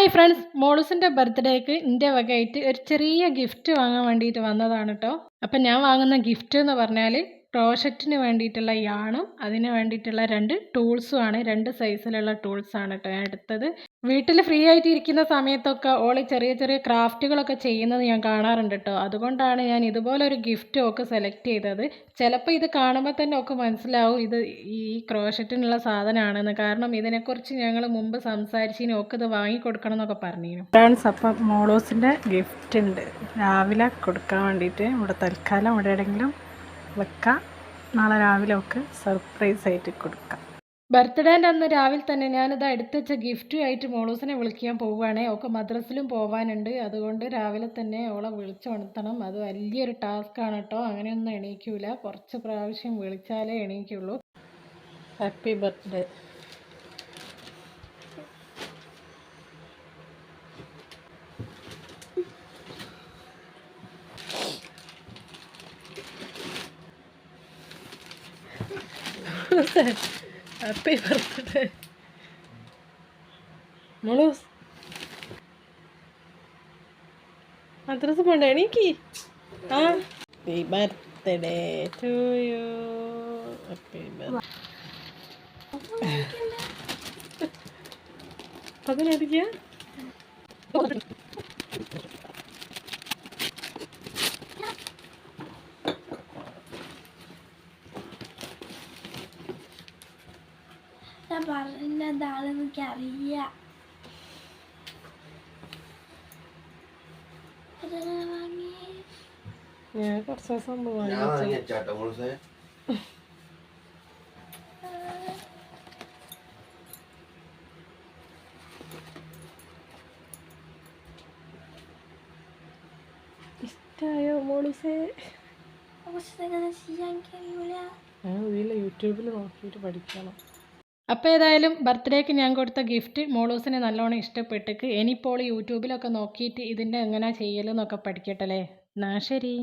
Hi friends, മോളൂസിൻ്റെ ബർത്ത്ഡേക്ക് എൻ്റെ വകയായിട്ട് ഒരു ചെറിയ ഗിഫ്റ്റ് വാങ്ങാൻ വേണ്ടിയിട്ട് വന്നതാണ് കേട്ടോ. അപ്പം ഞാൻ വാങ്ങുന്ന ഗിഫ്റ്റ് എന്ന് പറഞ്ഞാൽ ക്രോഷറ്റിന് വേണ്ടിയിട്ടുള്ള യാണും അതിന് വേണ്ടിയിട്ടുള്ള 2 ടൂൾസും ആണ്. 2 സൈസിലുള്ള ടൂൾസാണ് കേട്ടോ ഞാൻ എടുത്തത്. വീട്ടിൽ ഫ്രീ ആയിട്ട് ഇരിക്കുന്ന സമയത്തൊക്കെ ഓള് ചെറിയ ചെറിയ ക്രാഫ്റ്റുകളൊക്കെ ചെയ്യുന്നത് ഞാൻ കാണാറുണ്ട് കേട്ടോ. അതുകൊണ്ടാണ് ഞാൻ ഇതുപോലൊരു ഗിഫ്റ്റ് ഒക്കെ സെലക്ട് ചെയ്തത്. ചിലപ്പോൾ ഇത് കാണുമ്പോൾ തന്നെ ഒക്കെ മനസ്സിലാവും ഇത് ഈ ക്രോഷറ്റിനുള്ള സാധനമാണെന്ന്. കാരണം ഇതിനെക്കുറിച്ച് ഞങ്ങൾ മുമ്പ് സംസാരിച്ചിന് ഒക്കെ ഇത് വാങ്ങിക്കൊടുക്കണം എന്നൊക്കെ പറഞ്ഞിരുന്നു. ഫ്രണ്ട്സ്, അപ്പം മോളൂസിൻ്റെ ഗിഫ്റ്റ് ഉണ്ട്. രാവിലെ കൊടുക്കാൻ വേണ്ടിയിട്ട് ഇവിടെ തൽക്കാലം ഇവിടെ എവിടെയെങ്കിലും വെക്കാം. നാളെ രാവിലെ ഒക്കെ സർപ്രൈസ് ആയിട്ട് കൊടുക്കാം. ബർത്ത്ഡേൻ്റെ അന്ന് രാവിലെ തന്നെ ഞാനിത് എടുത്ത് വെച്ച ഗിഫ്റ്റുമായിട്ട് മോളൂസിനെ വിളിക്കാൻ പോവുകയാണേ. ഒക്കെ മദ്രസിലും പോകാനുണ്ട്. അതുകൊണ്ട് രാവിലെ തന്നെ ഓളെ വിളിച്ചുണർത്തണം. അത് വലിയൊരു ടാസ്ക്കാണ് കേട്ടോ. അങ്ങനെയൊന്നും എണീക്കൂല. കുറച്ച് പ്രാവശ്യം വിളിച്ചാലേ എണീക്കുള്ളൂ. Happy birthday. ഹാപ്പി ബർത്ത്ഡേ മോളൂസ്. മദ്രസ പോണ്ട, എണീക്ക്. Happy birthday to you. Happy birthday. അതിനടിക്കുക. പറഞ്ഞതാണെനിക്കറിയാം. ഞാൻ കുറച്ച് ദിവസം ഇഷ്ടായോ മോളൂസേ? യൂട്യൂബിൽ നോക്കിയിട്ട് പഠിക്കണം. അപ്പോൾ ഏതായാലും ബർത്ത്ഡേക്ക് ഞാൻ കൊടുത്ത ഗിഫ്റ്റ് മോളൂസിന് നല്ലോണം ഇഷ്ടപ്പെട്ടിക്ക്. ഇനിയിപ്പോൾ യൂട്യൂബിലൊക്കെ നോക്കിയിട്ട് ഇതിൻ്റെ എങ്ങനെ ചെയ്യലെന്നൊക്കെ പഠിക്കട്ടല്ലേ. എന്നാൽ ശരി.